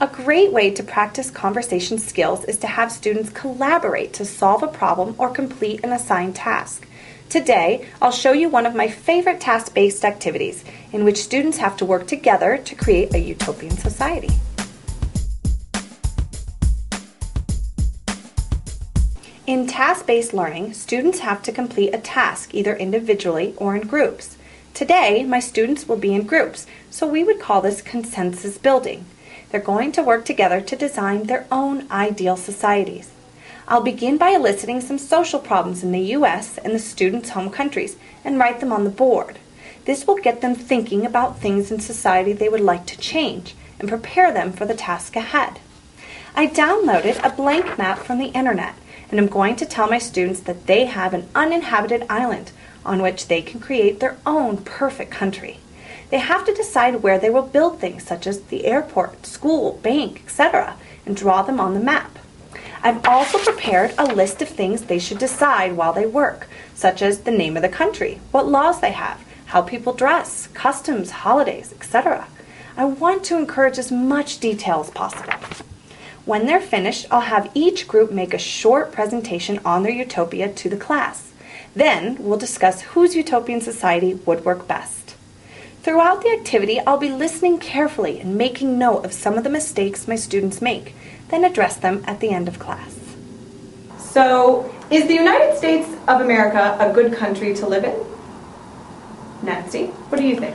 A great way to practice conversation skills is to have students collaborate to solve a problem or complete an assigned task. Today, I'll show you one of my favorite task-based activities in which students have to work together to create a utopian society. In task-based learning, students have to complete a task either individually or in groups. Today, my students will be in groups, so we would call this consensus building. They're going to work together to design their own ideal societies. I'll begin by eliciting some social problems in the U.S. and the students' home countries and write them on the board. This will get them thinking about things in society they would like to change and prepare them for the task ahead. I downloaded a blank map from the internet, and I'm going to tell my students that they have an uninhabited island on which they can create their own perfect country. They have to decide where they will build things such as the airport, school, bank, etc., and draw them on the map. I've also prepared a list of things they should decide while they work, such as the name of the country, what laws they have, how people dress, customs, holidays, etc. I want to encourage as much detail as possible. When they're finished, I'll have each group make a short presentation on their utopia to the class. Then we'll discuss whose utopian society would work best. Throughout the activity, I'll be listening carefully and making note of some of the mistakes my students make, then address them at the end of class. So, is the United States of America a good country to live in? Nancy, what do you think?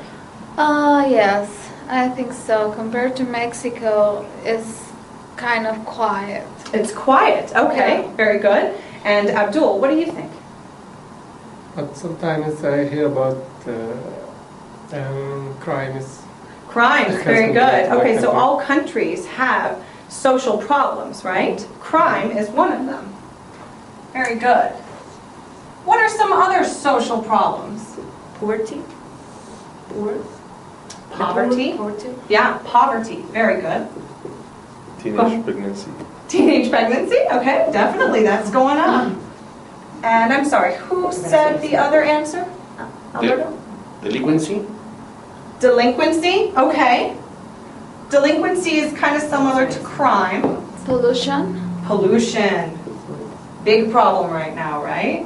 Yes, I think so. Compared to Mexico, it's kind of quiet. It's quiet, okay, Yeah. very good. And Abdul, what do you think? But sometimes I hear about crimes. Crimes, very good. Okay, so all countries have social problems, right? Crime is one of them. Very good. What are some other social problems? Poverty. Poverty. Poverty. Yeah, poverty. Very good. Teenage pregnancy. Teenage pregnancy? Okay, definitely. That's going on. And I'm sorry, who said the other answer? Alberto? Delinquency. Delinquency? Okay. Delinquency is kind of similar to crime. Pollution. Pollution. Big problem right now, right?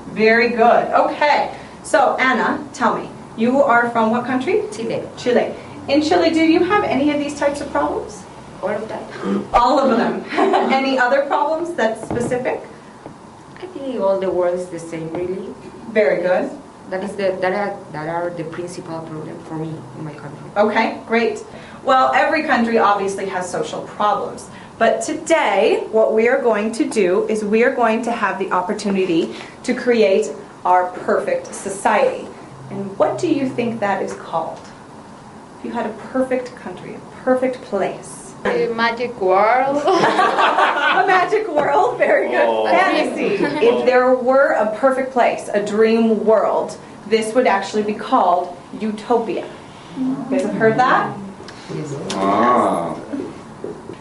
Very good. Okay. So, Anna, tell me, you are from what country? Chile. Chile. In Chile, do you have any of these types of problems? All of that. All of them. Any other problems that's specific? I think all the world is the same, really. Very good. That are the principal problem for me in my country. Okay, great. Well, every country obviously has social problems. But today, what we are going to do is we are going to have the opportunity to create our perfect society. And what do you think that is called? If you had a perfect country, a perfect place. A magic world. A magic world, very good. Oh. Fantasy. If there were a perfect place, a dream world, this would actually be called Utopia. You guys have heard that? Ah.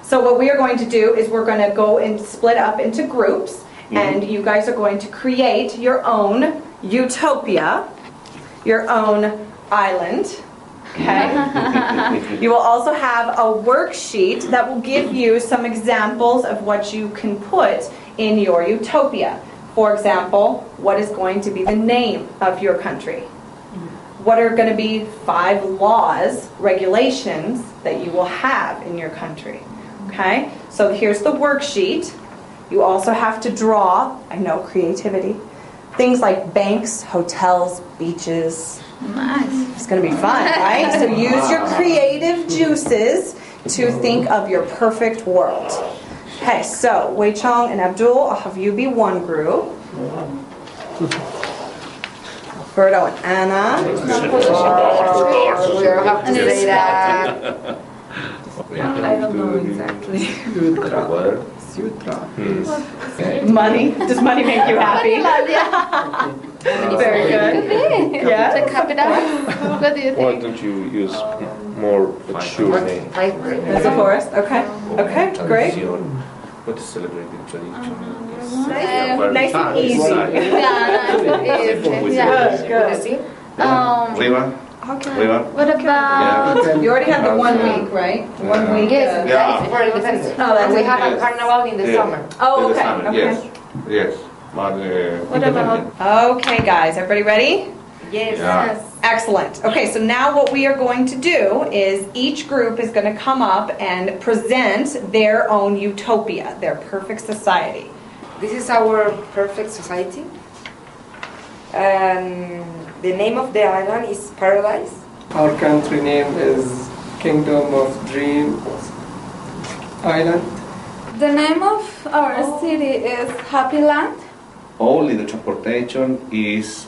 So what we are going to do is we're going to go and split up into groups, and you guys are going to create your own utopia, your own island. Okay. You will also have a worksheet that will give you some examples of what you can put in your utopia. For example, what is going to be the name of your country? What are going to be 5 laws, regulations that you will have in your country? Okay? So here's the worksheet. You also have to draw, I know, creativity, things like banks, hotels, beaches. Nice. It's going to be fun, right? So use your creative juices to think of your perfect world. Okay, so Wei Chong and Abdul, I'll have you be one group. Berto and Anna. We'll have to say that. I don't know exactly. Money? Does money make you happy? Very good. Yeah. The capital. What do you Why think? don't you use more mature name? As a forest. Okay. Okay, great. What is celebrated tradition? Nice and easy. Yeah, nice. Good, good. Riva? Okay. What about? Yeah. You already had the 1 Yeah. week, right? 1 week. Yes, Yeah. that is for independence. Oh, that's we it. have a Yes. carnival in the Yes. summer. Oh, In the okay. summer, Okay. Yes, yes. But What about? Okay, guys, everybody ready? Yes. Yeah. Excellent. Okay, so now what we are going to do is each group is going to come up and present their own utopia, their perfect society. This is our perfect society. And the name of the island is Paradise. Our country name is Kingdom of Dream Island. The name of our city is Happy Land. Only the transportation is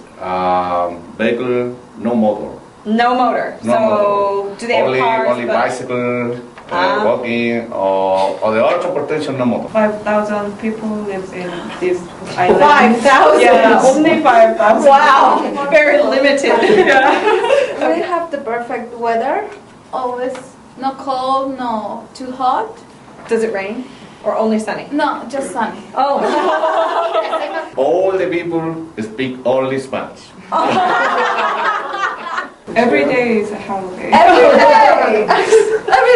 vehicle, no motor. No motor. No so motor. do they have only, cars? Only but- bicycle, Ah. walking, or the other transportation, no motor. 5,000 people live in this island. 5,000? Yeah, only 5,000. Wow, very limited. We have the perfect weather. Always no cold, no too hot. Does it rain or only sunny? No, just sunny. Oh. All the people speak only Spanish. Every day is a holiday. Every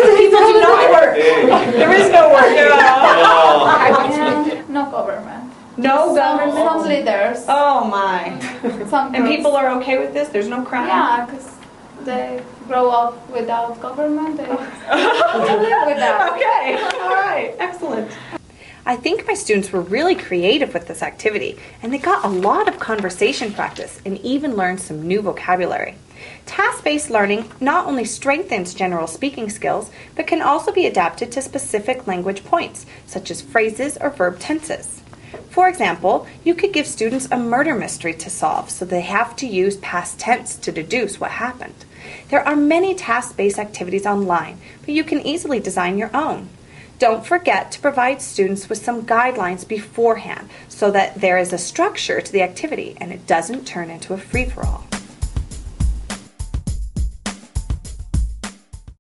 day. People do not work. There is no work. And no government. No government. Some leaders. Oh my. Some And groups. people are okay with this? There's no crime? Yeah, because they grow up without government. They live with that. Okay. All right. Excellent. I think my students were really creative with this activity, and they got a lot of conversation practice and even learned some new vocabulary. Task-based learning not only strengthens general speaking skills, but can also be adapted to specific language points, such as phrases or verb tenses. For example, you could give students a murder mystery to solve, so they have to use past tense to deduce what happened. There are many task-based activities online, but you can easily design your own. Don't forget to provide students with some guidelines beforehand so that there is a structure to the activity and it doesn't turn into a free-for-all.